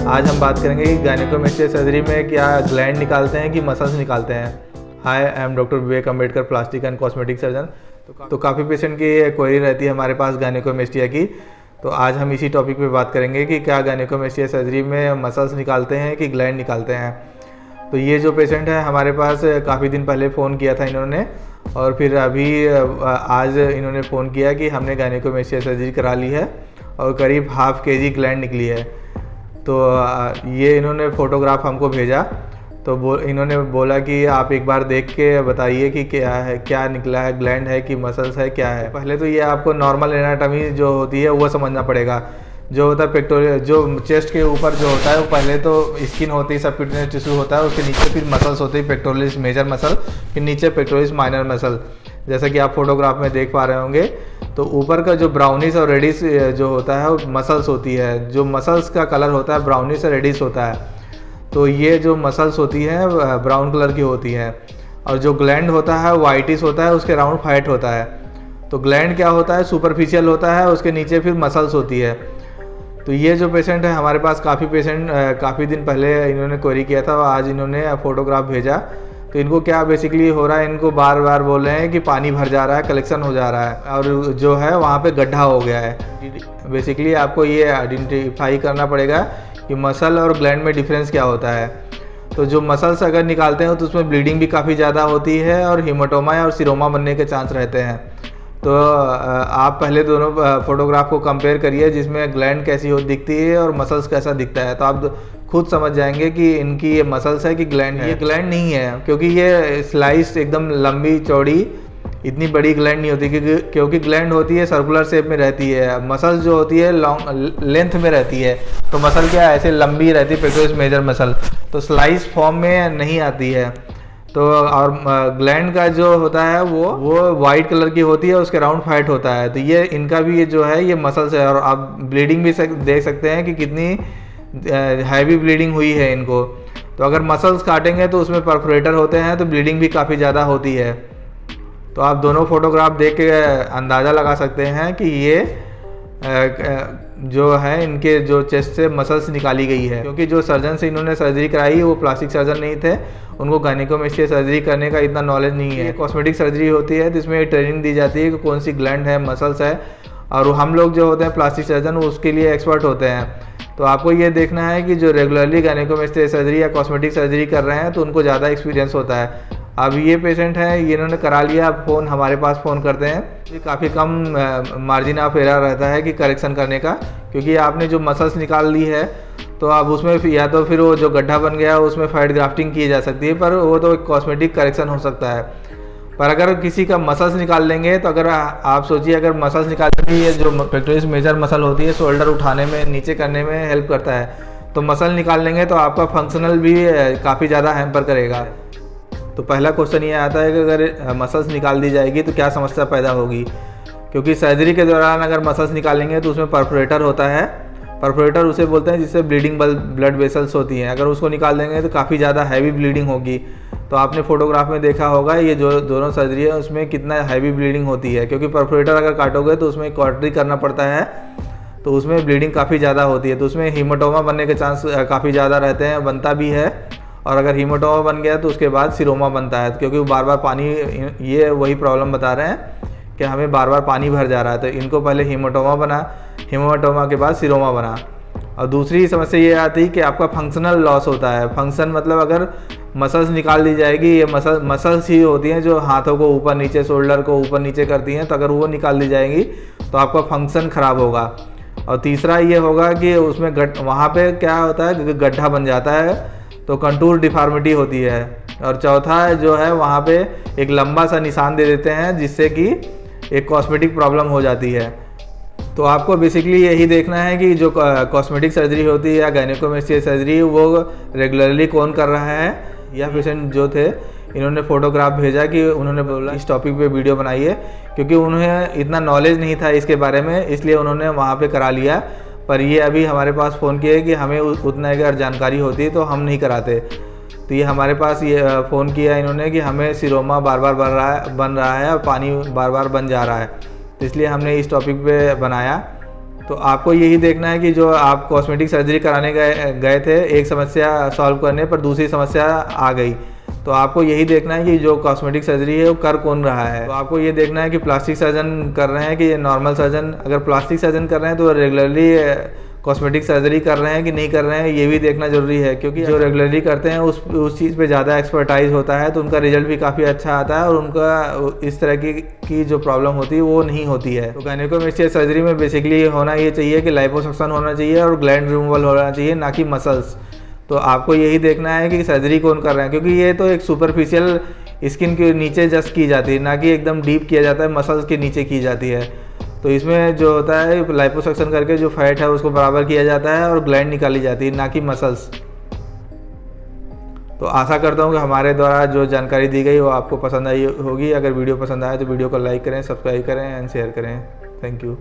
आज हम बात करेंगे कि गायनेकोमेस्टिया सर्जरी में क्या ग्लैंड निकालते हैं कि मसल्स निकालते हैं। Hi, I am doctor Vivek Ambedkar, plastic and cosmetic surgeon. तो काफ़ी पेशेंट की क्वेरी रहती है हमारे पास गायनेकोमेस्टिया की। तो आज हम इसी टॉपिक पे बात करेंगे कि क्या गायनेकोमेस्टिया सर्जरी में मसल्स निकालते हैं कि ग्लैंड निकालते हैं। तो ये जो पेशेंट है हमारे पास काफ़ी दिन पहले फ़ोन किया था इन्होंने, और फिर अभी आज इन्होंने फ़ोन किया कि हमने गायनेकोमेस्टिया सर्जरी करा ली है और करीब ½ kg ग्लैंड निकली है। तो ये इन्होंने फ़ोटोग्राफ हमको भेजा। तो इन्होंने बोला कि आप एक बार देख के बताइए कि क्या है, क्या निकला है, ग्लैंड है कि मसल्स है, क्या है। पहले तो ये आपको नॉर्मल एनाटॉमी जो होती है वो समझना पड़ेगा। जो होता है पेक्टोरियल, जो चेस्ट के ऊपर जो होता है वो पहले तो स्किन होती है, सबक्यूटेनियस टिश्यू होता है, उसके नीचे फिर मसल्स होती है, पेक्टोरियलिस मेजर मसल, फिर नीचे पेक्टोरियलिस माइनर मसल, जैसा कि आप फोटोग्राफ में देख पा रहे होंगे। तो ऊपर का जो ब्राउनिश और रेडिश जो होता है वो मसल्स होती है। जो मसल्स का कलर होता है ब्राउनिश और रेडिश होता है। तो ये जो मसल्स होती हैं ब्राउन कलर की होती हैं, और जो ग्लैंड होता है वाइटिश होता है, उसके राउंड फाइट होता है। तो ग्लैंड क्या होता है, सुपरफिशियल होता है, उसके नीचे फिर मसल्स होती है। तो ये जो पेशेंट है हमारे पास काफ़ी दिन पहले इन्होंने क्वेरी किया था, आज इन्होंने फ़ोटोग्राफ भेजा। तो इनको क्या बेसिकली हो रहा है, इनको बार बार बोल रहे हैं कि पानी भर जा रहा है, कलेक्शन हो जा रहा है, और जो है वहाँ पे गड्ढा हो गया है। बेसिकली आपको ये आइडेंटिफाई करना पड़ेगा कि मसल और ग्लैंड में डिफरेंस क्या होता है। तो जो मसल्स अगर निकालते हैं तो उसमें ब्लीडिंग भी काफ़ी ज़्यादा होती है और हीमाटोमा और सीरोमा बनने के चांस रहते हैं। तो आप पहले दोनों फोटोग्राफ को कंपेयर करिए, जिसमें ग्लैंड कैसी हो दिखती है और मसल्स कैसा दिखता है। तो आप खुद समझ जाएंगे कि इनकी ये मसल्स है कि ग्लैंड है। ये ग्लैंड नहीं है, क्योंकि ये स्लाइस एकदम लंबी चौड़ी इतनी बड़ी ग्लैंड नहीं होती, क्योंकि ग्लैंड होती है सर्कुलर शेप में रहती है। मसल जो होती है लॉन्ग लेंथ में रहती है। तो मसल क्या ऐसे लंबी रहती है, पेक्टोरियलिस मेजर मसल, तो स्लाइस फॉर्म में नहीं आती है। तो और ग्लैंड का जो होता है वो वाइट कलर की होती है, उसके राउंड फाइट होता है। तो ये इनका भी ये जो है ये मसल्स है, और आप ब्लीडिंग भी देख सकते हैं कि कितनी हैवी ब्लीडिंग हुई है इनको। तो अगर मसल्स काटेंगे तो उसमें परफोरेटर होते हैं, तो ब्लीडिंग भी काफ़ी ज़्यादा होती है। तो आप दोनों फोटोग्राफ देख के अंदाज़ा लगा सकते हैं कि ये जो है इनके जो चेस्ट से मसल्स निकाली गई है। क्योंकि जो सर्जन से इन्होंने सर्जरी कराई वो प्लास्टिक सर्जन नहीं थे, उनको गायनेकोमेस्टिया सर्जरी करने का इतना नॉलेज नहीं है। कॉस्मेटिक सर्जरी होती है जिसमें ट्रेनिंग दी जाती है कि कौन सी ग्लैंड है, मसल्स है, और हम लोग जो होते हैं प्लास्टिक सर्जन उसके लिए एक्सपर्ट होते हैं। तो आपको ये देखना है कि जो रेगुलरली गायनेकोमेस्टिया सर्जरी या कॉस्मेटिक सर्जरी कर रहे हैं तो उनको ज़्यादा एक्सपीरियंस होता है। अब ये पेशेंट है, ये इन्होंने करा लिया, फ़ोन हमारे पास फ़ोन करते हैं। ये काफ़ी कम मार्जिन ऑफ एरर रहता है कि करेक्शन करने का, क्योंकि आपने जो मसल्स निकाल ली है तो अब उसमें या तो फिर वो जो गड्ढा बन गया उसमें फैट ग्राफ्टिंग की जा सकती है, पर वो तो एक कॉस्मेटिक करेक्शन हो सकता है। पर अगर किसी का मसल्स निकाल लेंगे तो अगर आप सोचिए, अगर मसल्स निकालने की ये जो पेक्टोरियलिस मेजर मसल होती है शोल्डर उठाने में, नीचे करने में हेल्प करता है, तो मसल निकाल लेंगे तो आपका फंक्शनल भी काफ़ी ज़्यादा हैम्पर करेगा। तो पहला क्वेश्चन ये आता है कि अगर मसल्स निकाल दी जाएगी तो क्या समस्या पैदा होगी। क्योंकि सर्जरी के दौरान अगर मसल्स निकालेंगे तो उसमें परफोरेटर होता है। परफोरेटर उसे बोलते हैं जिससे ब्लीडिंग ब्लड वेसल्स होती हैं। अगर उसको निकाल देंगे तो काफ़ी ज़्यादा हैवी ब्लीडिंग होगी। तो आपने फोटोग्राफ में देखा होगा ये जो दोनों सर्जरी है उसमें कितना हैवी ब्लीडिंग होती है, क्योंकि परफोरेटर अगर काटोगे तो उसमें कॉटरी करना पड़ता है, तो उसमें ब्लीडिंग काफ़ी ज़्यादा होती है। तो उसमें हीमाटोमा बनने के चांस काफ़ी ज़्यादा रहते हैं, बनता भी है। और अगर हीमाटोमा बन गया तो उसके बाद सीरोमा बनता है, क्योंकि वो बार बार पानी, ये वही प्रॉब्लम बता रहे हैं कि हमें बार बार पानी भर जा रहा है। तो इनको पहले हीमाटोमा बना, हीमाटोमा के बाद सीरोमा बना। और दूसरी समस्या ये आती है कि आपका फंक्शनल लॉस होता है। फंक्शन मतलब अगर मसल्स निकाल दी जाएगी, ये मसल्स ही होती हैं जो हाथों को ऊपर नीचे, शोल्डर को ऊपर नीचे करती हैं, तो अगर वो निकाल दी जाएंगी तो आपका फंक्शन ख़राब होगा। और तीसरा ये होगा कि उसमें वहाँ पे क्या होता है, गड्ढा बन जाता है, तो कंटूर डिफॉर्मिटी होती है। और चौथा जो है वहाँ पे एक लंबा सा निशान दे देते हैं, जिससे कि एक कॉस्मेटिक प्रॉब्लम हो जाती है। तो आपको बेसिकली यही देखना है कि जो कॉस्मेटिक सर्जरी होती है या गायनेकोमेस्टिया सर्जरी वो रेगुलरली कौन कर रहा है। यह पेशेंट जो थे इन्होंने फ़ोटोग्राफ भेजा कि उन्होंने बोला इस टॉपिक पे वीडियो बनाइए, क्योंकि उन्हें इतना नॉलेज नहीं था इसके बारे में, इसलिए उन्होंने वहाँ पे करा लिया। पर ये अभी हमारे पास फ़ोन किए कि हमें उतना अगर जानकारी होती तो हम नहीं कराते। तो ये हमारे पास ये फ़ोन किया इन्होंने कि हमें सीरोमा बार बार बन रहा है और पानी बार बार बन जा रहा है, तो इसलिए हमने इस टॉपिक पे बनाया। तो आपको यही देखना है कि जो आप कॉस्मेटिक सर्जरी कराने गए थे एक समस्या सॉल्व करने पर दूसरी समस्या आ गई, तो आपको यही देखना है कि जो कॉस्मेटिक सर्जरी है वो कर कौन रहा है। तो आपको ये देखना है कि प्लास्टिक सर्जन कर रहे हैं कि नॉर्मल सर्जन। अगर प्लास्टिक सर्जन कर रहे हैं तो रेगुलरली कॉस्मेटिक सर्जरी कर रहे हैं कि नहीं कर रहे हैं, ये भी देखना ज़रूरी है, क्योंकि जो रेगुलरली करते हैं उस चीज़ पे ज़्यादा एक्सपर्टाइज होता है, तो उनका रिजल्ट भी काफ़ी अच्छा आता है और उनका इस तरह की जो प्रॉब्लम होती है वो नहीं होती है। तो गायनेकोमेस्टिया सर्जरी में बेसिकली होना ये चाहिए कि लाइपोसक्शन होना चाहिए और ग्लैंड रिमूवल होना चाहिए, ना कि मसल्स। तो आपको यही देखना है कि सर्जरी कौन कर रहे हैं, क्योंकि ये तो एक सुपरफिशियल स्किन के नीचे जस्ट की जाती है, ना कि एकदम डीप किया जाता है, मसल्स के नीचे की जाती है। तो इसमें जो होता है लाइपोसक्शन करके जो फैट है उसको बराबर किया जाता है और ग्लैंड निकाली जाती है, ना कि मसल्स। तो आशा करता हूँ कि हमारे द्वारा जो जानकारी दी गई वो आपको पसंद आई होगी। अगर वीडियो पसंद आए तो वीडियो को लाइक करें, सब्सक्राइब करें एंड शेयर करें। Thank you.